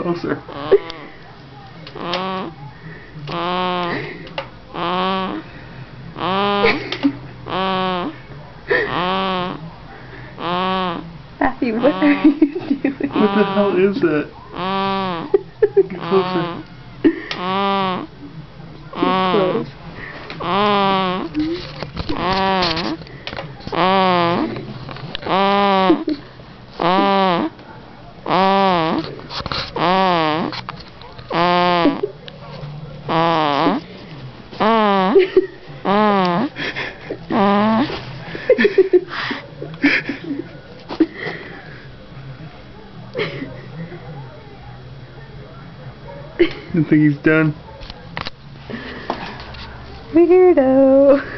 closer. Matthew, what are you doing? What the hell is that? Get closer. Get close. You think he's done? Weirdo.